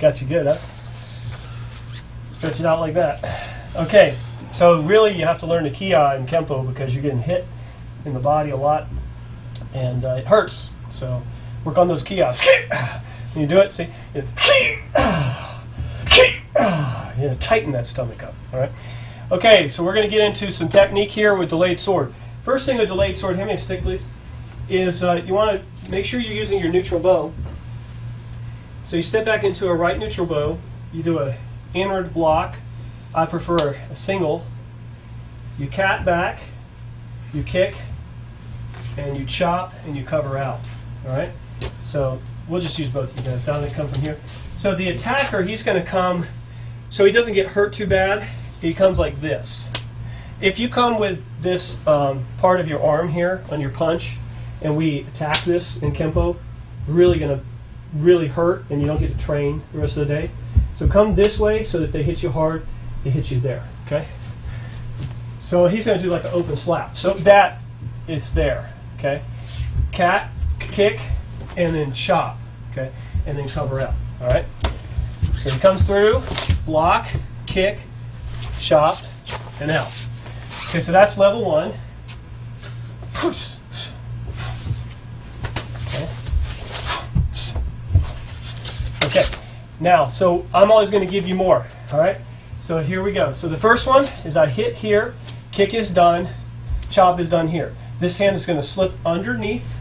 Got you good, huh? Stretch it out like that. Okay, so really you have to learn the Kiai in Kempo because you're getting hit in the body a lot, and it hurts. So work on those Kias. When you do it, see, tighten that stomach up. All right. Okay, so we're going to get into some technique here with delayed sword. First thing with delayed sword, hand me a stick, please, is you want to make sure you're using your neutral bow. So you step back into a right neutral bow. You do a inward block. I prefer a single. You cat back, you kick, and you chop, and you cover out. All right? So we'll just use both of you guys. Dominic, come from here. So the attacker, he's going to come, so he doesn't get hurt too bad, he comes like this. If you come with this part of your arm here on your punch, and we attack this in Kempo, really going to really hurt, and you don't get to train the rest of the day. So come this way so that if they hit you hard, they hit you there. Okay? So he's going to do like an open slap. So that it's there. Okay? Cat, kick, and then chop. Okay? And then cover out. All right? So he comes through, block, kick, chop, and out. Okay, so that's level one. Okay, now, so I'm always going to give you more, all right? So here we go. So the first one is I hit here, kick is done, chop is done here. This hand is going to slip underneath.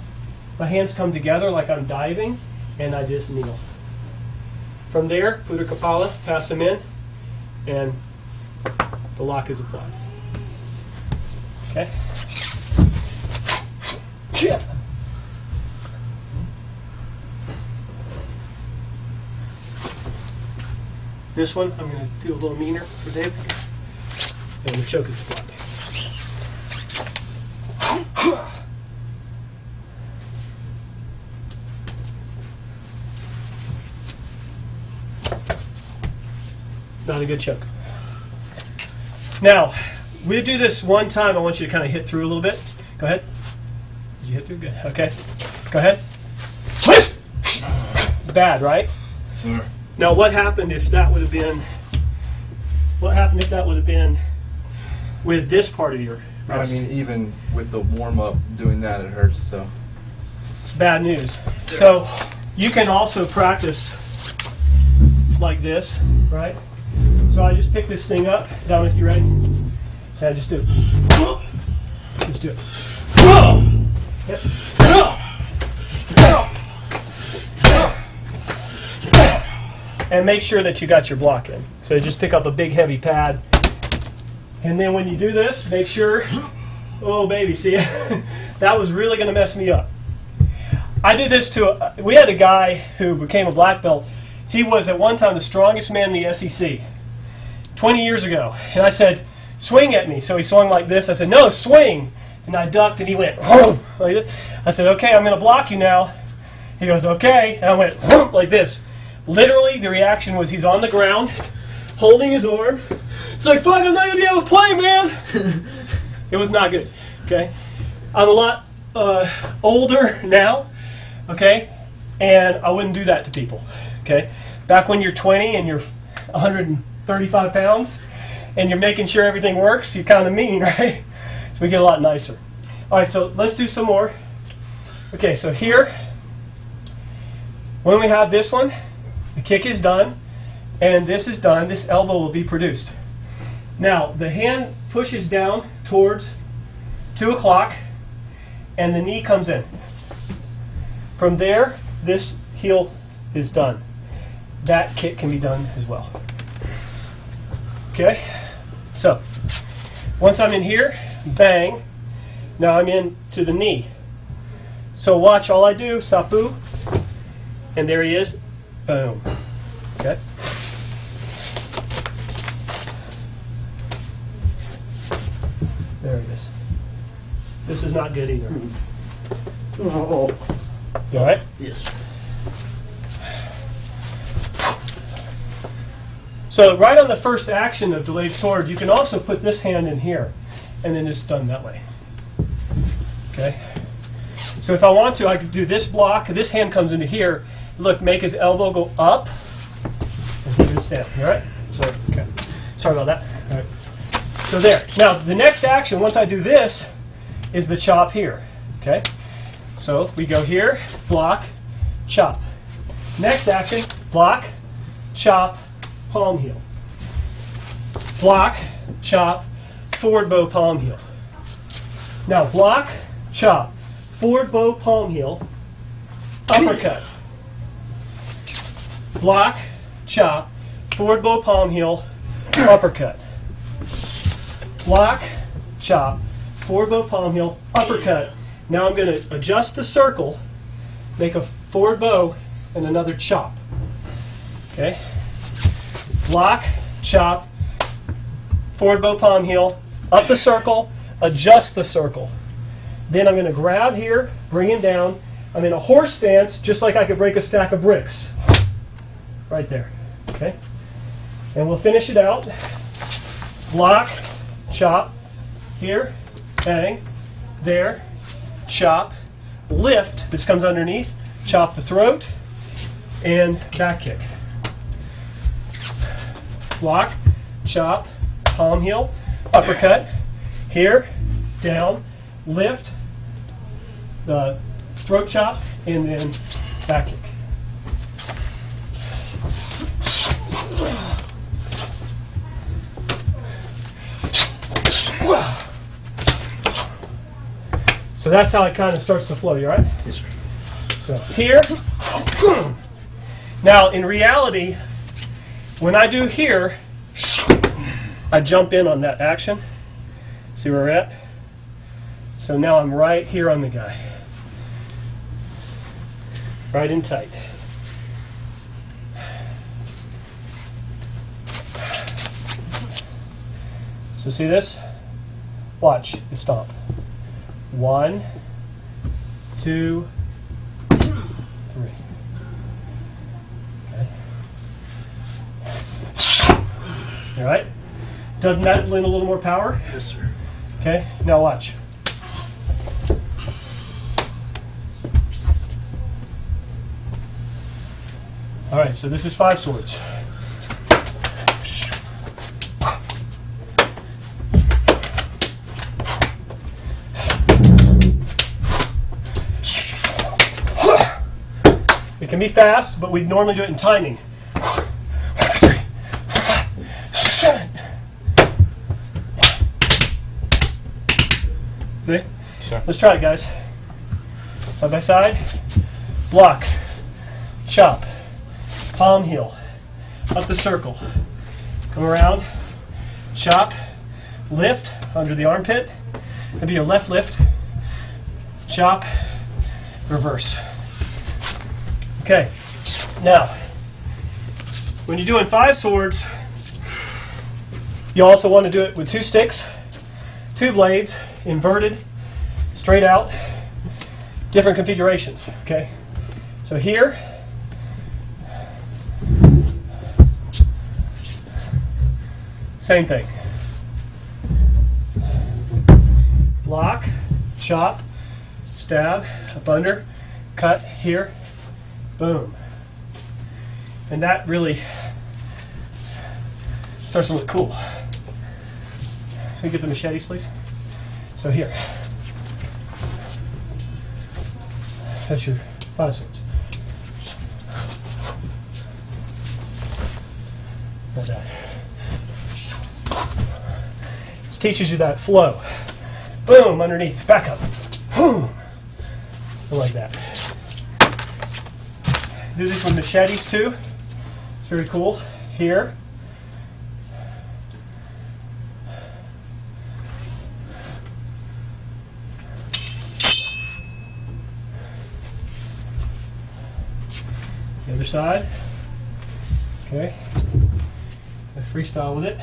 My hands come together like I'm diving, and I just kneel. From there, Puta Kapala, pass him in, and the lock is applied. Okay? Yeah. This one, I'm going to do a little meaner for Dave. And the choke is applied. Not a good choke. Now, we do this one time. I want you to kind of hit through a little bit. Go ahead. Did you hit through? Good. Okay. Go ahead. Twist! Bad, right? Sir. Now, what happened if that would have been? What happened if that would have been with this part of your wrist? I mean, even with the warm up, doing that, it hurts. So it's bad news. So you can also practice like this, right? So I just pick this thing up. Dominic, you ready? Yeah, just do it. Just do it. Yep. And make sure that you got your block in. So just pick up a big heavy pad. And then when you do this, make sure, oh baby, see, that was really going to mess me up. I did this to, we had a guy who became a black belt. He was at one time the strongest man in the SEC, 20 years ago. And I said, swing at me. So he swung like this. I said, no, swing. And I ducked and he went, like this. I said, okay, I'm going to block you now. He goes, okay. And I went, like this. Literally, the reaction was he's on the ground, holding his arm. It's like, fuck, I'm not going to be able to play, man. It was not good, okay? I'm a lot older now, okay? And I wouldn't do that to people, okay? Back when you're 20 and you're 135 pounds and you're making sure everything works, you're kind of mean, right? We get a lot nicer. All right, so let's do some more. Okay, so here, when we have this one, the kick is done, and this is done. This elbow will be produced. Now, the hand pushes down towards 2 o'clock, and the knee comes in. From there, this heel is done. That kick can be done as well. Okay? So, once I'm in here, bang. Now I'm in to the knee. So watch, all I do, sapu, and there he is. Boom. Okay? There it is. This is not good either. Oh. You all right? Yes. So right on the first action of delayed sword, you can also put this hand in here, and then it's done that way. Okay? So if I want to, I could do this block. This hand comes into here. Look, make his elbow go up, down. All right? So, okay. Sorry about that. All right. So there. Now, the next action, once I do this, is the chop here. Okay? So we go here, block, chop. Next action, block, chop, palm heel. Block, chop, forward bow, palm heel. Now block, chop, forward bow, palm heel, uppercut. Block, chop, forward bow, palm heel, uppercut. Block, chop, forward bow, palm heel, uppercut. Now I'm going to adjust the circle, make a forward bow, and another chop. Okay? Block, chop, forward bow, palm heel, up the circle, adjust the circle. Then I'm going to grab here, bring him down. I'm in a horse stance, just like I could break a stack of bricks. Right there. Okay? And we'll finish it out. Block, chop, here, bang, there, chop, lift, this comes underneath, chop the throat, and back kick. Block, chop, palm heel, uppercut, here, down, lift, the throat chop, and then back kick. So that's how it kind of starts to flow. You all right? Yes, sir. So here. Now, in reality, when I do here, I jump in on that action. See where we're at? So now I'm right here on the guy. Right in tight. So see this? Watch the stomp. 1, 2, 3. Okay. All right? Doesn't that lend a little more power? Yes, sir. Okay, now watch. All right, so this is 5 swords. It can be fast, but we normally do it in timing. 1, 2, 3, 4, 5, 6, 7. See? Sure. Let's try it, guys. Side by side. Block. Chop. Palm heel. Up the circle. Come around. Chop. Lift under the armpit. That'd be your left lift. Chop. Reverse. Okay. Now, when you're doing 5 swords, you also want to do it with 2 sticks, 2 blades, inverted, straight out, different configurations. Okay. So here, same thing. Block, chop, stab, up under, cut here, boom. And that really starts to look cool. Can we get the machetes, please? So here. That's your 5 swords. Like that. This teaches you that flow. Boom, underneath, back up. Boom. Like that. Do this with machetes too. It's very cool. Here. The other side. Okay. I freestyle with it.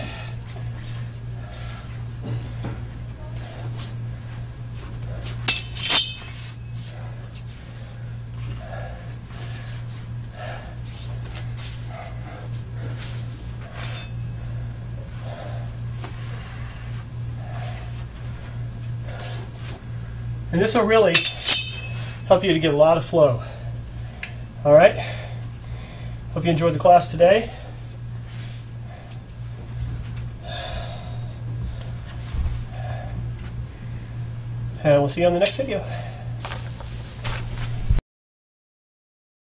And this will really help you to get a lot of flow. All right? Hope you enjoyed the class today. and we'll see you on the next video.